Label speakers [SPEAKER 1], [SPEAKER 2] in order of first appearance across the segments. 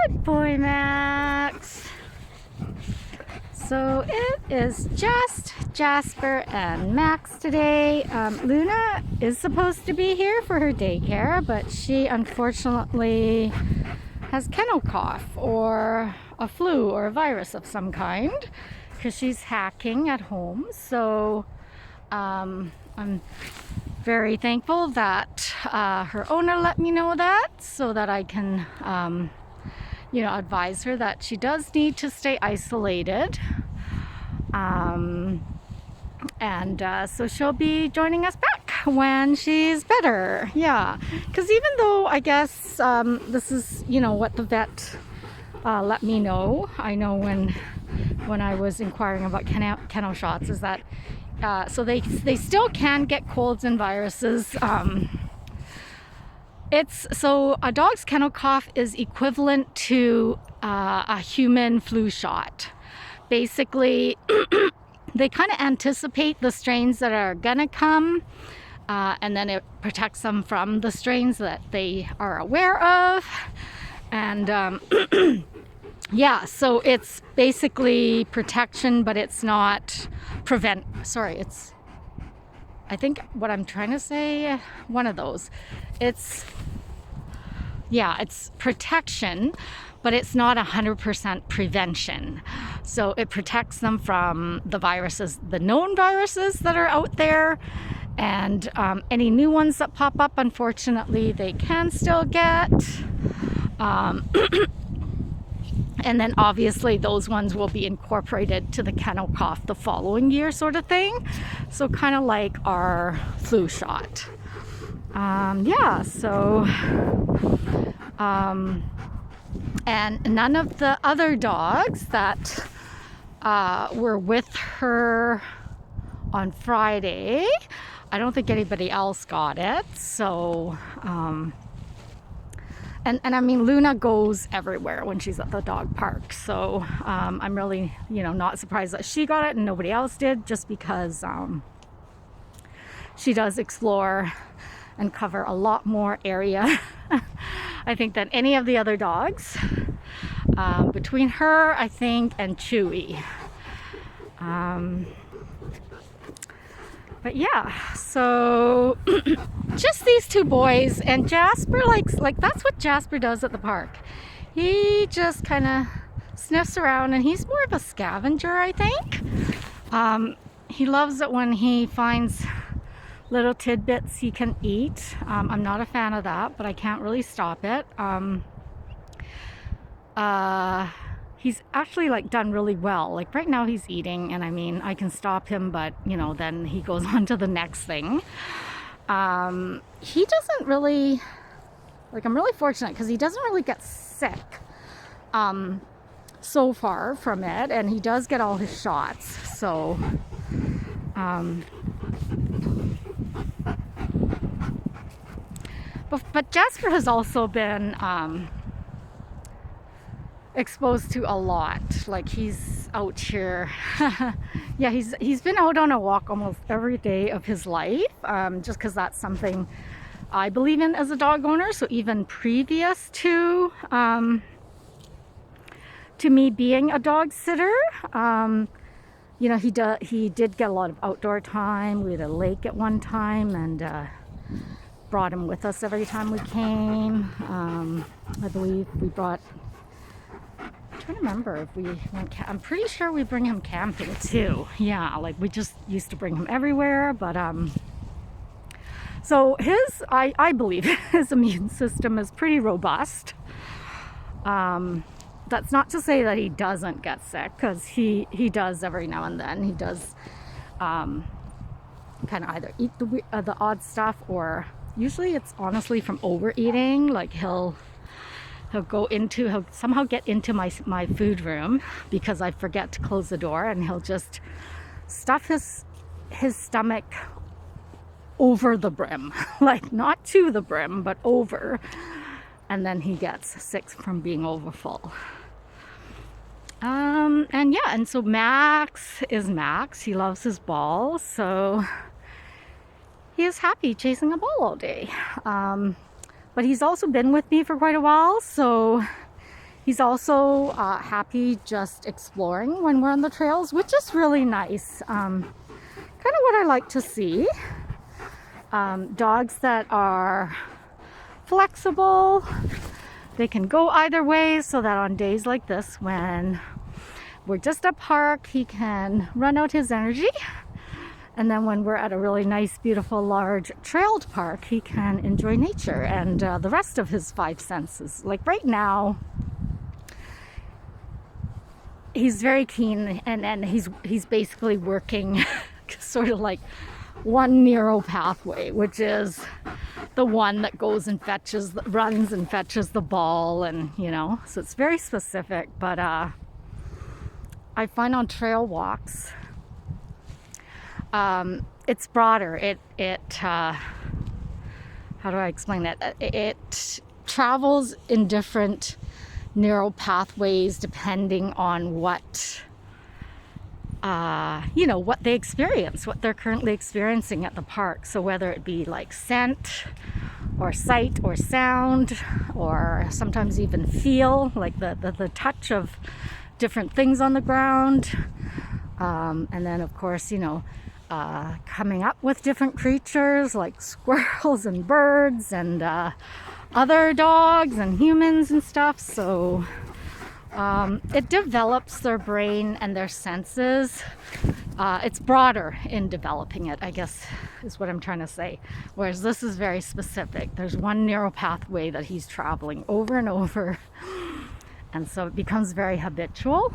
[SPEAKER 1] Good boy, Max. So it is just Jasper and Max today. Luna is supposed to be here for her daycare, but she unfortunately has kennel cough or a flu or a virus of some kind because she's hacking at home. So I'm very thankful that her owner let me know that so that I can advise her that she does need to stay isolated. So she'll be joining us back when she's better. Yeah, because even though I guess this is, what the vet let me know. I know when I was inquiring about kennel shots is that so they still can get colds and viruses. So a dog's kennel cough is equivalent to a human flu shot. Basically, they kind of anticipate the strains that are gonna come, and then it protects them from the strains that they are aware of. And yeah, so it's basically protection, but it's not I think what I'm trying to say, one of those. It's protection, but it's not 100% prevention. So it protects them from the viruses, the known viruses that are out there, and any new ones that pop up, unfortunately, they can still get. And then obviously those ones will be incorporated to the kennel cough the following year, sort of thing. So kind of like our flu shot. And none of the other dogs that were with her on Friday, I don't think anybody else got it. So, and I mean, Luna goes everywhere when she's at the dog park. So I'm really, not surprised that she got it and nobody else did, just because she does explore and cover a lot more area, I think, than any of the other dogs. Between her, I think, and Chewy. But yeah, so just these two boys, and Jasper likes, that's what Jasper does at the park. He just kind of sniffs around, and he's more of a scavenger, I think. He loves it when he finds little tidbits he can eat. I'm not a fan of that, but I can't really stop it. He's actually done really well. Like right now he's eating, and I mean, I can stop him, but then he goes on to the next thing. He doesn't really, I'm really fortunate because he doesn't really get sick so far from it, and he does get all his shots. So but Jasper has also been exposed to a lot. Like he's out here. Yeah, he's been out on a walk almost every day of his life, just because that's something I believe in as a dog owner. So even previous to me being a dog sitter, he did get a lot of outdoor time. We had a lake at one time, and brought him with us every time we came. I believe we brought, I'm trying to remember if we went, I'm pretty sure we bring him camping too. Yeah, we just used to bring him everywhere. But so I believe his immune system is pretty robust. That's not to say that he doesn't get sick, because he does every now and then. He does kind of either eat the odd stuff, or usually it's honestly from overeating. He'll somehow get into my food room because I forget to close the door, and he'll just stuff his stomach over the brim, not to the brim, but over, and then he gets sick from being overfull. And so Max is Max. He loves his ball, so he is happy chasing a ball all day. But he's also been with me for quite a while, so He's also happy just exploring when we're on the trails, which is really nice. Kind of what I like to see. Dogs that are flexible, they can go either way, so that on days like this when we're just at park, he can run out his energy. And then when we're at a really nice, beautiful, large trailed park, he can enjoy nature and the rest of his five senses. Like right now, he's very keen, and he's basically working sort of like one neural pathway, which is the one that goes and runs and fetches the ball, and so it's very specific. But I find on trail walks, it's broader. How do I explain that? It travels in different neural pathways depending on what what they experience, what they're currently experiencing at the park. So whether it be like scent or sight or sound, or sometimes even feel, like the touch of different things on the ground, and then of course coming up with different creatures like squirrels and birds and other dogs and humans and stuff. So it develops their brain and their senses. It's broader in developing it, I guess, is what I'm trying to say. Whereas this is very specific. There's one neural pathway that he's traveling over and over. And so it becomes very habitual.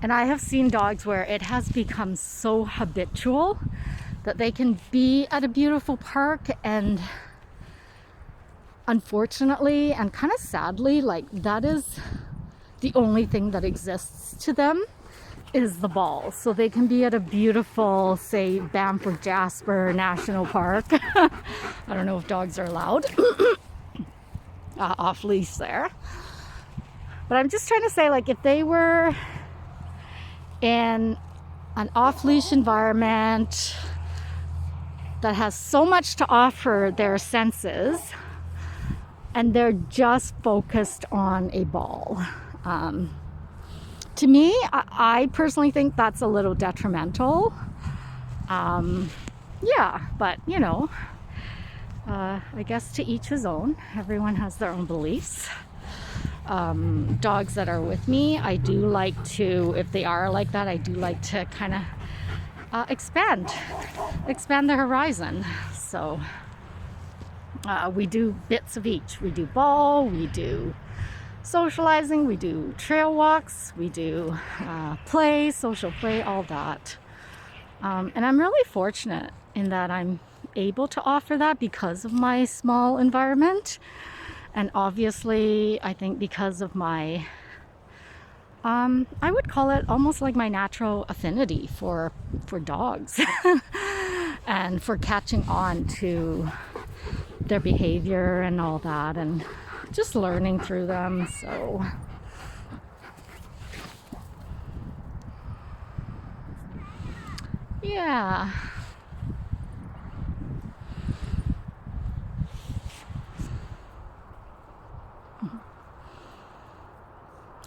[SPEAKER 1] And I have seen dogs where it has become so habitual that they can be at a beautiful park, and unfortunately and kind of sadly, like that is the only thing that exists to them is the ball. So they can be at a beautiful, say, Banff or Jasper National Park. I don't know if dogs are allowed off leash there. But I'm just trying to say, like, if they were in an off-leash environment that has so much to offer their senses, and they're just focused on a ball. To me, I personally think that's a little detrimental. Yeah, but I guess to each his own. Everyone has their own beliefs. Dogs that are with me, I do like to, if they are like that, I do like to kind of expand the horizon. So we do bits of each. We do ball, we do socializing, we do trail walks, we do play, social play, all that. And I'm really fortunate in that I'm able to offer that because of my small environment. And obviously, I think because of my, I would call it almost like my natural affinity for dogs and for catching on to their behavior and all that, and just learning through them. So yeah.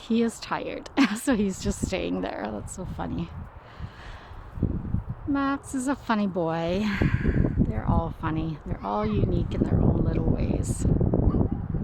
[SPEAKER 1] He is tired, so he's just staying there. That's so funny. Max is a funny boy. They're all funny. They're all unique in their own little ways.